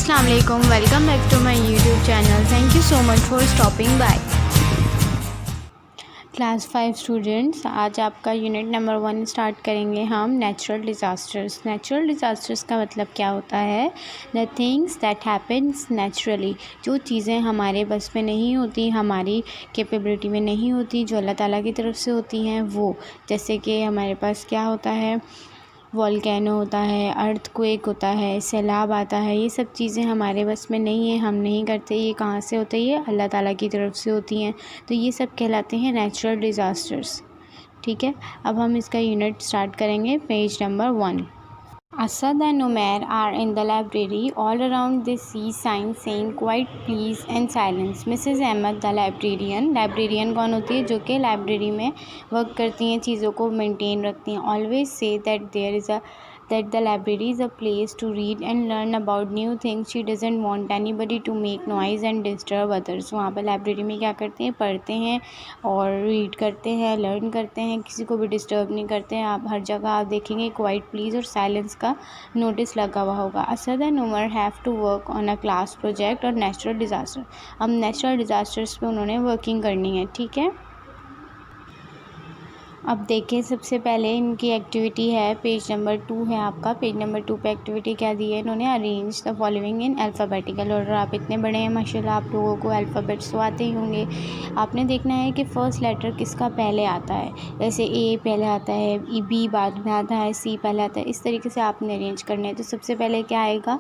Assalamu alaikum, welcome back to my YouTube channel. Thank you so much for stopping by. Class 5 students, आज आपका unit number 1 start करेंगे हम natural disasters. Natural disasters का मतलब क्या होता है? The things that happens naturally, जो चीज़ें हमारे बस में नहीं होती, हमारी कैपेबिलिटी में नहीं होती, जो अल्लाह ताला की तरफ से होती हैं वो। जैसे कि हमारे पास क्या होता है, वोल्केनो होता है, अर्थक्वेक होता है, सैलाब आता है। ये सब चीज़ें हमारे बस में नहीं है, हम नहीं करते। ये कहाँ से होता है? ये अल्लाह ताला की तरफ से होती हैं। तो ये सब कहलाते हैं नेचुरल डिज़ास्टर्स। ठीक है, अब हम इसका यूनिट स्टार्ट करेंगे। Page number 1। Asad and Umair are in the library. All around they see signs saying quiet please and silence. Mrs. Ahmed the librarian कौन होती है? जो कि लाइब्रेरी में वर्क करती हैं, चीज़ों को मेंटेन रखती हैं। Always say that the library is a place to read and learn about new things. She doesn't want anybody to make noise and disturb others. वहाँ पर लाइब्रेरी में क्या करते हैं? पढ़ते हैं और रीड करते हैं, लर्न करते हैं, किसी को भी डिस्टर्ब नहीं करते हैं। आप हर जगह आप देखेंगे क्वाइट प्लीज़ और साइलेंस का नोटिस लगा हुआ होगा। Asad and Umar have to work on a class project और नेचुरल डिज़ास्टर। अब नेचुरल डिज़ास्टर्स पे उन्होंने वर्किंग करनी है। ठीक है, अब देखिए सबसे पहले इनकी एक्टिविटी है, पेज नंबर 2 है आपका। पेज नंबर 2 पे एक्टिविटी क्या दी है इन्होंने? Arrange the following in alphabetical order. आप इतने बड़े हैं माशाल्लाह, आप लोगों को अल्फ़ाबेट्स तो आते ही होंगे। आपने देखना है कि फ़र्स्ट लेटर किसका पहले आता है। जैसे ए पहले आता है, बी बाद में आता है, सी पहले आता है। इस तरीके से आपने अरेंज करना है। तो सबसे पहले क्या आएगा?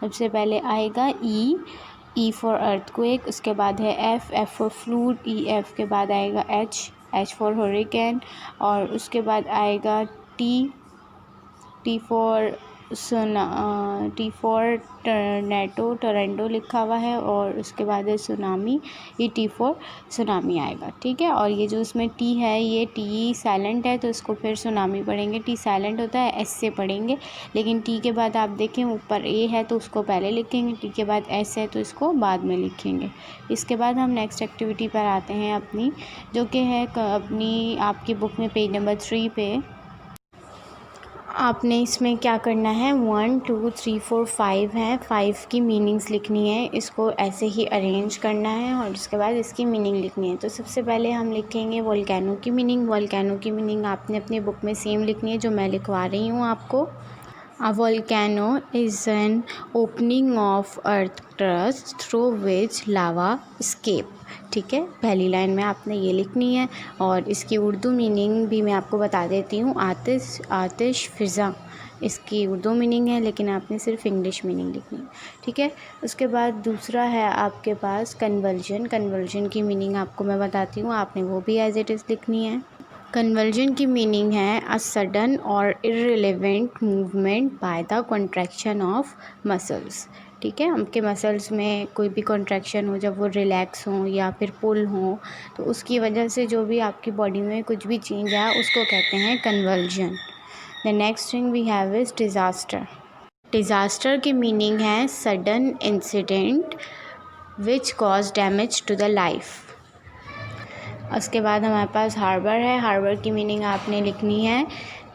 सबसे पहले आएगा ई फॉर अर्थक्वेक, उसके बाद है एफ़ फॉर फ्लूड, एफ़ के बाद आएगा एच फॉर हरिकेन, और उसके बाद आएगा टी फॉर टोरंटो लिखा हुआ है, और उसके बाद है सुनामी, ये टी फॉर सुनामी आएगा। ठीक है, और ये जो इसमें टी है, ये टी साइलेंट है तो इसको फिर सुनामी पढ़ेंगे। टी साइलेंट होता है, एस से पढ़ेंगे, लेकिन टी के बाद आप देखें ऊपर ए है तो उसको पहले लिखेंगे, टी के बाद एस है तो इसको बाद में लिखेंगे। इसके बाद हम नेक्स्ट एक्टिविटी पर आते हैं अपनी, जो कि है अपनी आपकी बुक में पेज नंबर 3 पे। आपने इसमें क्या करना है, 1 2 3 4 5 है, 5 की मीनिंग्स लिखनी है। इसको ऐसे ही अरेंज करना है और उसके बाद इसकी मीनिंग लिखनी है। तो सबसे पहले हम लिखेंगे वोल्केनो की मीनिंग। वोल्केनो की मीनिंग आपने अपनी बुक में सेम लिखनी है जो मैं लिखवा रही हूँ आपको। A volcano is an opening of earth crust through which lava escape। ठीक है, पहली लाइन में आपने ये लिखनी है, और इसकी उर्दू मीनिंग भी मैं आपको बता देती हूँ। आतिश फ़िज़ा इसकी उर्दू मीनिंग है, लेकिन आपने सिर्फ इंग्लिश मीनिंग लिखनी है। ठीक है, उसके बाद दूसरा है आपके पास कन्वर्जन की मीनिंग आपको मैं बताती हूँ, आपने वो भी एज इट इज़ लिखनी है। कन्वर्जन की मीनिंग है अ सडन और irrelevant movement by the contraction of muscles. ठीक है, आपके मसल्स में कोई भी कॉन्ट्रैक्शन हो, जब वो रिलैक्स हों या फिर पुल हों, तो उसकी वजह से जो भी आपकी बॉडी में कुछ भी चेंज आया उसको कहते हैं conversion. The next thing we have is disaster की मीनिंग है sudden incident which cause damage to the life. उसके बाद हमारे पास हार्बर है। हार्बर की मीनिंग आपने लिखनी है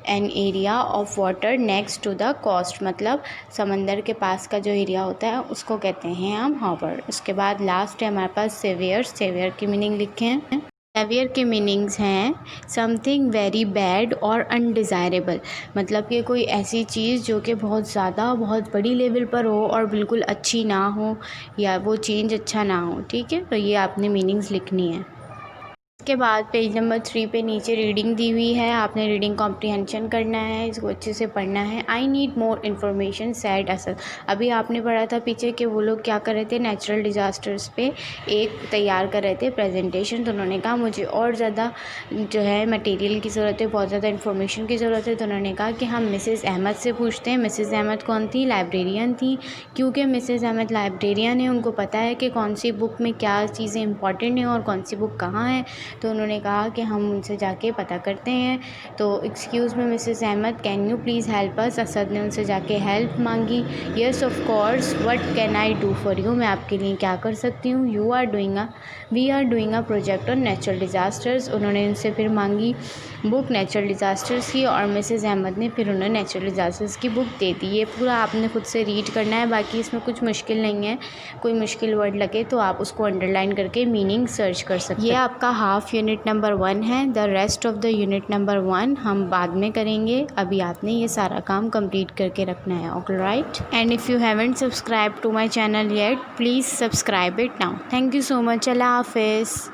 an area of water next to the coast, मतलब समंदर के पास का जो एरिया होता है उसको कहते हैं हम हार्बर। उसके बाद लास्ट है हमारे पास सेवियर की मीनिंग लिखें। सेवियर की मीनिंग्स हैं समथिंग वेरी बैड और अनडिज़ायरेबल, मतलब कि कोई ऐसी चीज़ जो कि बहुत ज़्यादा बहुत बड़ी लेवल पर हो और बिल्कुल अच्छी ना हो, या वो चेंज अच्छा ना हो। ठीक है, तो ये आपने मीनिंग्स लिखनी है। इसके बाद पेज नंबर 3 पे नीचे रीडिंग दी हुई है, आपने रीडिंग कॉम्प्रिहेंशन करना है, इसको अच्छे से पढ़ना है। I need more information sad Asad. अभी आपने पढ़ा था पीछे कि वो लोग क्या कर रहे थे, नेचुरल डिज़ास्टर्स पे एक तैयार कर रहे थे प्रेजेंटेशन। तो उन्होंने कहा मुझे और ज़्यादा जो है मटेरियल की ज़रूरत है, बहुत ज़्यादा इन्फॉर्मेशन की ज़रूरत है। तो उन्होंने कहा कि हम मिसेज़ अहमद से पूछते हैं। मिसेज़ अहमद कौन थी? लाइब्रेरियन थी। क्योंकि मिसेज़ अहमद लाइब्रेरियन है, उनको पता है कि कौन सी बुक में क्या चीज़ें इंपॉर्टेंट हैं और कौन सी बुक कहाँ है। तो उन्होंने कहा कि हम उनसे जाके पता करते हैं। तो excuse me Mrs Ahmad, can you please help us. Asad ने उनसे जाके हेल्प मांगी। Yes of course, what can I do for you, मैं आपके लिए क्या कर सकती हूँ। We are doing a project on natural disasters. उन्होंने उनसे फिर मांगी बुक नेचुरल डिज़ास्टर्स की, और मिसेस अहमद ने फिर उन्हें नेचुरल डिज़ास्टर्स की बुक दे दी। ये पूरा आपने खुद से रीड करना है, बाकी इसमें कुछ मुश्किल नहीं है। कोई मुश्किल वर्ड लगे तो आप उसको अंडरलाइन करके मीनिंग सर्च कर सकते हैं। ये आपका हाफ यूनिट नंबर 1 है। The rest of the unit number 1 हम बाद में करेंगे। अभी आपने ये सारा काम कंप्लीट करके रखना है। Okay right, and if you haven't subscribe to my channel yet, please subscribe it now. Thank you so much. अल्लाह हाफिज़।